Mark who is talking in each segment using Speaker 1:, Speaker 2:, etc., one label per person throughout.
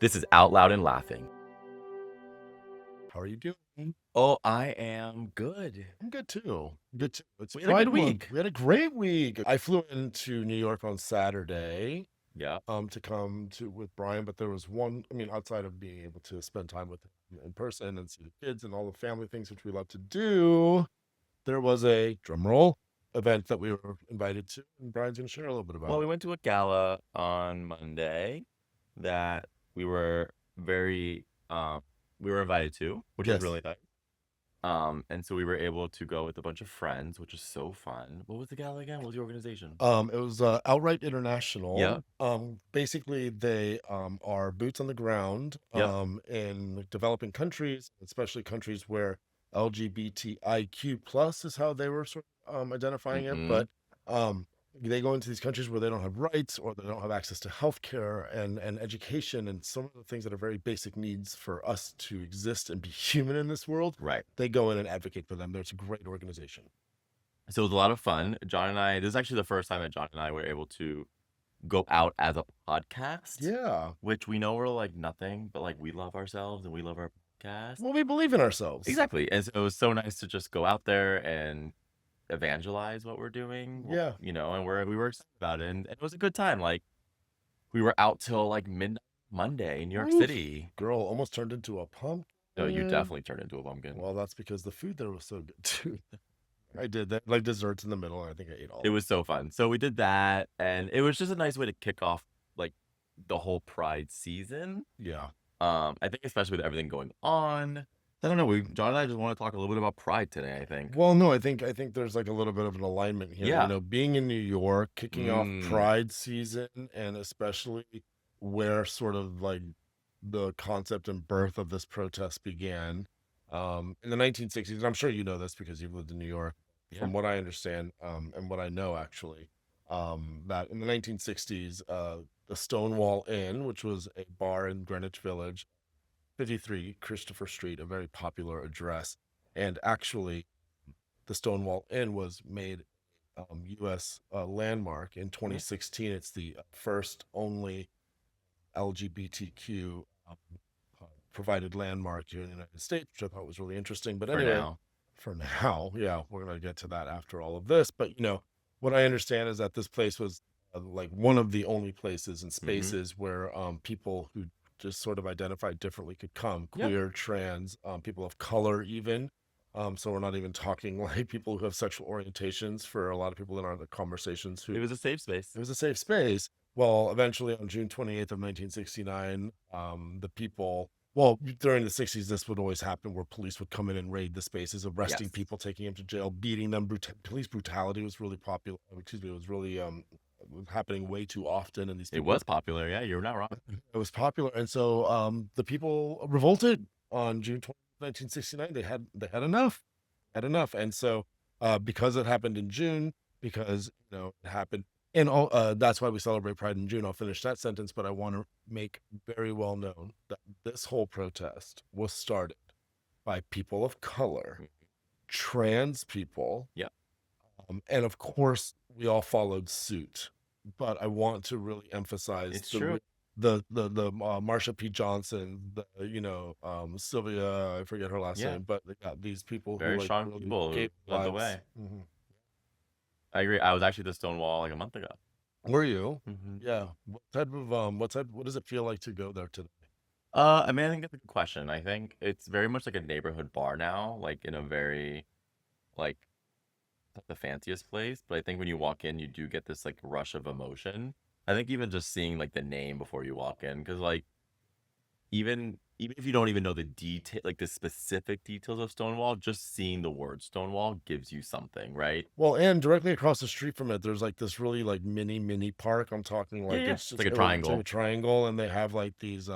Speaker 1: This is Out Loud and Laughing.
Speaker 2: How are you doing?
Speaker 1: Oh, I am good.
Speaker 2: I'm good too. Good too. It's
Speaker 1: We had a good
Speaker 2: Pride Month.
Speaker 1: week.
Speaker 2: We had a great week. I flew into New York on Saturday,
Speaker 1: Yeah.
Speaker 2: to come to with Brian, but there was one, I mean, outside of being able to spend time with him in person and see the kids and all the family things which we love to do, there was a drum roll event that we were invited to, and Brian's gonna share a little bit
Speaker 1: Well,
Speaker 2: about
Speaker 1: we
Speaker 2: it.
Speaker 1: went to a gala on Monday that we were very we were invited to, which was
Speaker 2: Yes.
Speaker 1: really nice. And so we were able to go with a bunch of friends, which is so fun. What was the gala again? What was the organization?
Speaker 2: It was Outright
Speaker 1: Yep.
Speaker 2: International. Basically, they are boots on the ground
Speaker 1: Yep.
Speaker 2: in developing countries, especially countries where LGBTIQ plus is how they were sort of identifying it.
Speaker 1: Mm-hmm.
Speaker 2: But um, they go into these countries where they don't have rights or they don't have access to healthcare and education and some of the things that are very basic needs for us to exist and be human in this world.
Speaker 1: Right.
Speaker 2: They go in and advocate for them. It's a great organization.
Speaker 1: So it was a lot of fun. John and I, this is actually the first time that John and I were able to go out as a podcast,
Speaker 2: Yeah.
Speaker 1: which we know we're like nothing, but like we love ourselves and we love our podcast.
Speaker 2: Well, we believe in ourselves.
Speaker 1: Exactly. And so it was so nice to just go out there and evangelize what we're doing,
Speaker 2: Yeah.
Speaker 1: and we were excited about it. And it was a good time. Like we were out till like midnight Monday in New York
Speaker 2: Oof.
Speaker 1: City.
Speaker 2: Girl almost turned into a
Speaker 1: No, you
Speaker 2: pumpkin.
Speaker 1: definitely turned into a pumpkin.
Speaker 2: Well, that's because the food there was so good too. I did that, like desserts in the middle, and I think I ate all
Speaker 1: It
Speaker 2: of
Speaker 1: was so fun. So we did that, and it was just a nice way to kick off like the whole Pride season.
Speaker 2: it. Yeah.
Speaker 1: I think especially with everything going on. I don't know. John and I just want to talk a little bit about Pride today, I think.
Speaker 2: Well, no, I think there's like a little bit of an alignment here.
Speaker 1: Yeah.
Speaker 2: Being in New York, kicking off
Speaker 1: Mm.
Speaker 2: Pride season, and especially where sort of like the concept and birth of this protest began, in the 1960s. And I'm sure you know this because you've lived in New York.
Speaker 1: Yeah.
Speaker 2: From what I understand, and what I know actually, that in the 1960s, the Stonewall Inn, which was a bar in Greenwich Village, 53 Christopher Street, a very popular address. And actually, the Stonewall Inn was made U.S. Landmark in
Speaker 1: Yeah.
Speaker 2: 2016. It's the first only LGBTQ provided landmark here in the United States, which I thought was really interesting. But
Speaker 1: For
Speaker 2: anyway,
Speaker 1: now.
Speaker 2: for now, yeah, we're going to get to that after all of this. But, what I understand is that this place was like one of the only places and
Speaker 1: Mm-hmm.
Speaker 2: spaces where people who just sort of identified differently could come,
Speaker 1: Yeah.
Speaker 2: queer, trans, people of color, even. So we're not even talking like people who have sexual orientations for a lot of people in our conversations who
Speaker 1: It was a safe space.
Speaker 2: it was a safe space. Well, eventually on June 28th of 1969, the people, well, during the 60s, this would always happen where police would come in and raid the spaces, arresting
Speaker 1: Yes.
Speaker 2: people, taking them to jail, beating them. Police brutality was really popular. Excuse me, it was really happening way too often. And these
Speaker 1: It
Speaker 2: people,
Speaker 1: was popular. Yeah, you're not wrong.
Speaker 2: it was popular. And so the people revolted on June 20th, 1969. They had enough. And so because it happened in June, because it happened and all that's why we celebrate Pride in June. I'll finish that sentence, but I want to make very well known that this whole protest was started by people of color,
Speaker 1: Mm.
Speaker 2: trans people,
Speaker 1: Yeah.
Speaker 2: and of course we all followed suit. But I want to really emphasize
Speaker 1: It's true.
Speaker 2: the Marsha P. Johnson, Sylvia, I forget her last
Speaker 1: Yeah.
Speaker 2: name, but they got these people who
Speaker 1: Very
Speaker 2: like
Speaker 1: strong
Speaker 2: really
Speaker 1: people who
Speaker 2: gave
Speaker 1: led the
Speaker 2: lives.
Speaker 1: way. I agree. I was actually the Stonewall like a month ago.
Speaker 2: Were you?
Speaker 1: Mm-hmm.
Speaker 2: Yeah. What does it feel like to go there today?
Speaker 1: I mean, I think that's a good question. I think it's very much like a neighborhood bar now, like in a very like not the fanciest place, but I think when you walk in, you do get this like rush of emotion. I think even just seeing like the name before you walk in, because like even if you don't even know the detail, like the specific details of Stonewall, just seeing the word Stonewall gives you something, right?
Speaker 2: Well, and directly across the street from it, there's like this really like mini park. I'm talking
Speaker 1: Yeah,
Speaker 2: like
Speaker 1: yeah.
Speaker 2: it's
Speaker 1: It's
Speaker 2: just
Speaker 1: like a
Speaker 2: it's like a
Speaker 1: triangle.
Speaker 2: triangle, and they have like these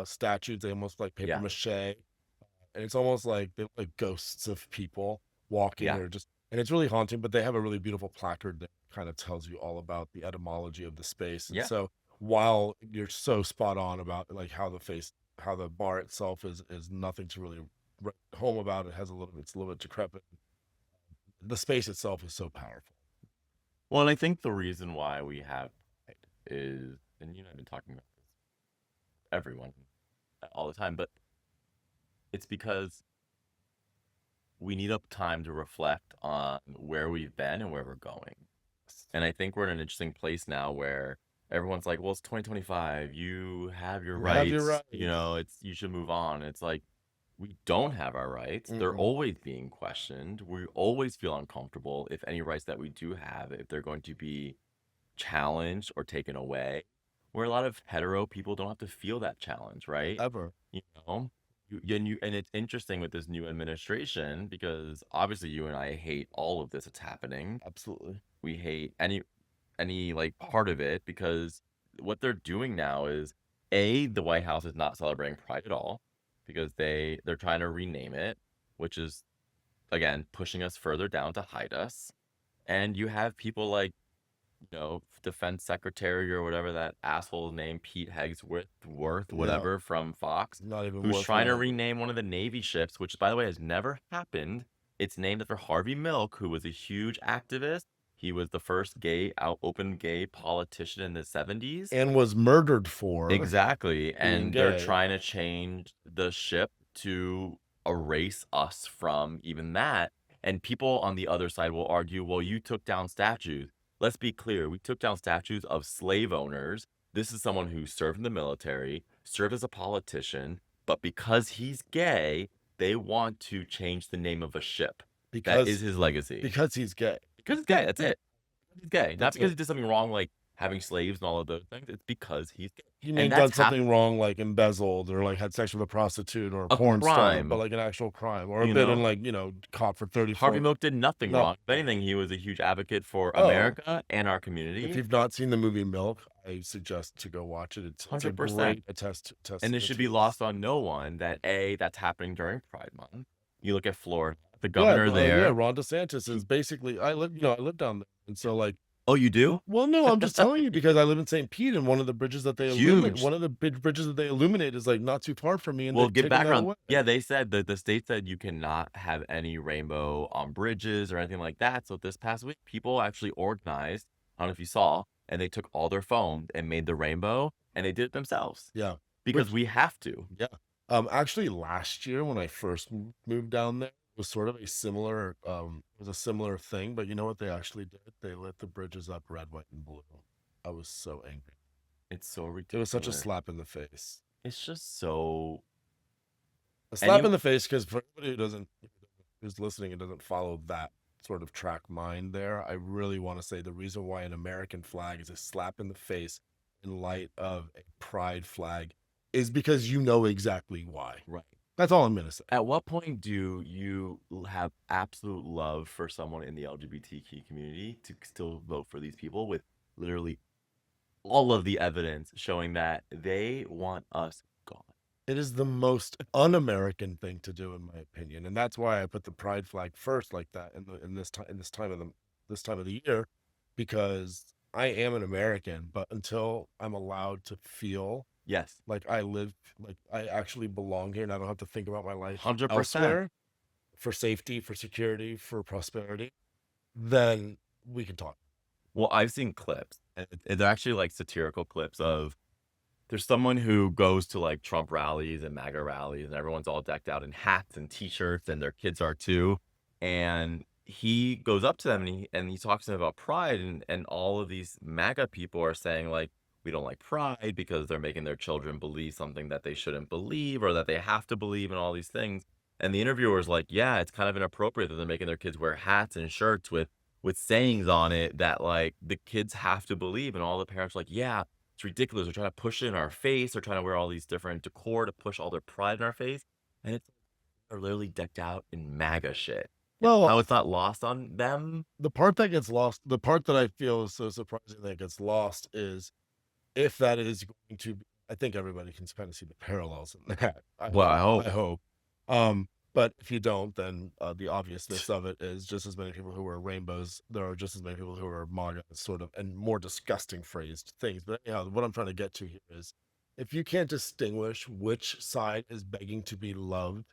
Speaker 2: statues. They almost like paper
Speaker 1: Yeah,
Speaker 2: mache, and it's almost like they're like ghosts of people walking
Speaker 1: yeah,
Speaker 2: or just, and it's really haunting. But they have a really beautiful placard that kind of tells you all about the etymology of the space. And
Speaker 1: yeah.
Speaker 2: so while you're so spot on about like how the bar itself is nothing to really write home about, it's a little bit decrepit. The space itself is so powerful.
Speaker 1: Well, and I think the reason why we have Pride is, and I've been talking about this, everyone. all the time, but it's because we need a time to reflect on where we've been and where we're going. And I think we're in an interesting place now where everyone's like, well, it's 2025. You have your
Speaker 2: You have your
Speaker 1: rights. You
Speaker 2: rights.
Speaker 1: know, it's you should move on. It's like we don't have our rights. They're
Speaker 2: Mm-mm.
Speaker 1: always being questioned. We always feel uncomfortable if any rights that we do have, if they're going to be challenged or taken away. Where a lot of hetero people don't have to feel that challenge, right?
Speaker 2: Ever.
Speaker 1: You know, and it's interesting with this new administration because obviously you and I hate all of this that's happening.
Speaker 2: Absolutely.
Speaker 1: We hate any like part of it because what they're doing now is the White House is not celebrating Pride at all because they're trying to rename it, which is again pushing us further down to hide us. And you have people like defense secretary or whatever that asshole's name, Pete Hegsworth,
Speaker 2: Yeah.
Speaker 1: whatever from Fox,
Speaker 2: Not even
Speaker 1: who's
Speaker 2: worth
Speaker 1: trying to
Speaker 2: remembering.
Speaker 1: rename one of the Navy ships, which by the way has never happened. It's named after Harvey Milk, who was a huge activist. He was the first open gay politician in the 70s.
Speaker 2: And was murdered for
Speaker 1: Exactly.
Speaker 2: being
Speaker 1: And they're
Speaker 2: gay.
Speaker 1: trying to change the ship to erase us from even that. And people on the other side will argue, well, you took down statues. Let's be clear. We took down statues of slave owners. This is someone who served in the military, served as a politician, but because he's gay, they want to change the name of a ship. That is
Speaker 2: because
Speaker 1: his legacy.
Speaker 2: because he's gay.
Speaker 1: Because he's gay. That's it. He's gay. Not
Speaker 2: That's
Speaker 1: because
Speaker 2: it.
Speaker 1: he did something wrong like having slaves and all of those things. It's because he's gay.
Speaker 2: He may
Speaker 1: And
Speaker 2: have
Speaker 1: that's
Speaker 2: done something wrong, like embezzled or like had sex with a prostitute or a
Speaker 1: a
Speaker 2: porn star, but
Speaker 1: crime,
Speaker 2: like an actual crime, or
Speaker 1: you
Speaker 2: been
Speaker 1: know?
Speaker 2: in like caught for
Speaker 1: Harvey
Speaker 2: 34.
Speaker 1: Milk did nothing
Speaker 2: No.
Speaker 1: wrong. If anything, he was a huge advocate for
Speaker 2: Oh,
Speaker 1: America and our
Speaker 2: if
Speaker 1: community.
Speaker 2: you've not seen the movie Milk, I suggest to go watch it. It's a
Speaker 1: 100%.
Speaker 2: great
Speaker 1: And it
Speaker 2: testament
Speaker 1: should
Speaker 2: to
Speaker 1: be
Speaker 2: his.
Speaker 1: lost on no one that that's happening during Pride Month. You look at Florida, the
Speaker 2: Yeah,
Speaker 1: governor
Speaker 2: yeah.
Speaker 1: there.
Speaker 2: Ron DeSantis is
Speaker 1: He,
Speaker 2: basically. I live down there, and so like.
Speaker 1: oh, you do?
Speaker 2: Well, no, I'm just telling you because I live in St. Pete, and one of the bridges that they illuminate,
Speaker 1: Huge.
Speaker 2: one of the big bridges that they illuminate is like not too far from me, and
Speaker 1: Well,
Speaker 2: they've
Speaker 1: give
Speaker 2: taken that
Speaker 1: background.
Speaker 2: away.
Speaker 1: Yeah, they said that the state said you cannot have any rainbow on bridges or anything like that. So this past week, people actually organized. I don't know if you saw, and they took all their phones and made the rainbow, and they did it themselves
Speaker 2: Yeah,
Speaker 1: because
Speaker 2: which
Speaker 1: we have to.
Speaker 2: yeah. Actually, last year when I first moved down there, it was sort of a similar it was a similar thing. But you know what they actually did? They lit the bridges up red, white, and blue. I was so angry.
Speaker 1: It's so
Speaker 2: It was such a
Speaker 1: ridiculous.
Speaker 2: slap in the face.
Speaker 1: It's just so
Speaker 2: A slap
Speaker 1: any
Speaker 2: in the face because for anybody who's listening and doesn't follow that sort of track mind there, I really want to say the reason why an American flag is a slap in the face in light of a pride flag is because you know exactly why.
Speaker 1: right.
Speaker 2: That's all I'm gonna say.
Speaker 1: At what point do you have absolute love for someone in the LGBTQ community to still vote for these people with literally all of the evidence showing that they want us gone?
Speaker 2: It is the most un-American thing to do, in my opinion, and that's why I put the pride flag first like that in this time of the year, because I am an American, but until I'm allowed to feel
Speaker 1: Yes,
Speaker 2: like I actually belong here and I don't have to think about my life
Speaker 1: 100%.
Speaker 2: elsewhere for safety, for security, for prosperity, then we can talk.
Speaker 1: Well, I've seen clips, and they're actually like satirical clips of there's someone who goes to like Trump rallies and MAGA rallies, and everyone's all decked out in hats and t-shirts, and their kids are too. And he goes up to them and he talks to them about pride, and all of these MAGA people are saying like we don't like pride because they're making their children believe something that they shouldn't believe or that they have to believe and all these things. And the interviewer's like, yeah, it's kind of inappropriate that they're making their kids wear hats and shirts with sayings on it that like the kids have to believe, and all the parents are like, yeah, it's ridiculous. They're trying to push it in our face. They're trying to wear all these different decor to push all their pride in our face. And it's they're literally decked out in MAGA shit. And
Speaker 2: Well,
Speaker 1: how it's not lost on them.
Speaker 2: the part that gets lost, the part that I feel is so surprising that gets lost is if that is going to be, I think everybody can kind of see the parallels in that. I
Speaker 1: Well, I
Speaker 2: hope.
Speaker 1: hope.
Speaker 2: I hope. But if you don't, then the obviousness of it is just as many people who wear rainbows. There are just as many people who are MAGA, sort of, and more disgusting phrased things. But anyhow, what I'm trying to get to here is if you can't distinguish which side is begging to be loved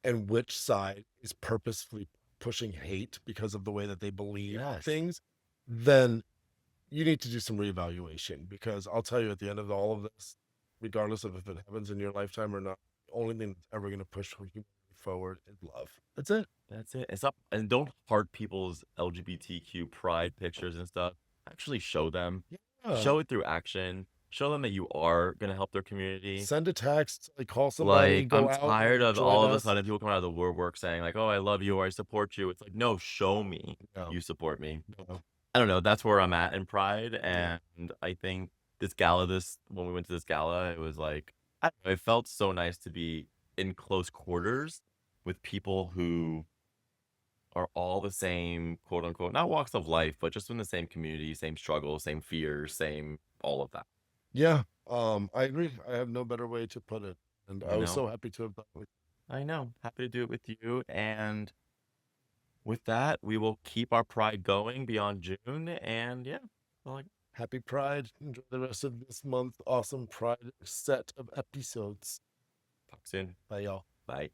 Speaker 2: and which side is purposefully pushing hate because of the way that they believe
Speaker 1: Yes.
Speaker 2: things, then you need to do some reevaluation because I'll tell you at the end of all of this, regardless of if it happens in your lifetime or not, only thing that's ever going to push humanity forward is love. That's it.
Speaker 1: That's it. It's up and don't heart people's LGBTQ pride pictures and stuff. Actually show them.
Speaker 2: Yeah.
Speaker 1: Show it through action. Show them that you are gonna help their community.
Speaker 2: Send a text, like call somebody,
Speaker 1: Like,
Speaker 2: go
Speaker 1: I'm
Speaker 2: out,
Speaker 1: tired of
Speaker 2: join
Speaker 1: all of a
Speaker 2: us.
Speaker 1: sudden people coming out of the woodwork saying, like, oh, I love you or I support you. It's like, no, show me
Speaker 2: No,
Speaker 1: you support me.
Speaker 2: no.
Speaker 1: I don't know. That's where I'm at in Pride.
Speaker 2: Yeah.
Speaker 1: And I think when we went to this gala, it was like, I don't know, it felt so nice to be in close quarters with people who are all the same, quote unquote, not walks of life, but just in the same community, same struggles, same fears, same all of that.
Speaker 2: Yeah. I agree. I have no better way to put it. And I
Speaker 1: You
Speaker 2: was
Speaker 1: know,
Speaker 2: so happy to have done it with
Speaker 1: I know. Happy to do it with you. And with that, we will keep our pride going beyond June. And yeah, like,
Speaker 2: Happy Pride. Enjoy the rest of this month. Awesome Pride set of episodes.
Speaker 1: talk soon.
Speaker 2: Bye, y'all.
Speaker 1: Bye.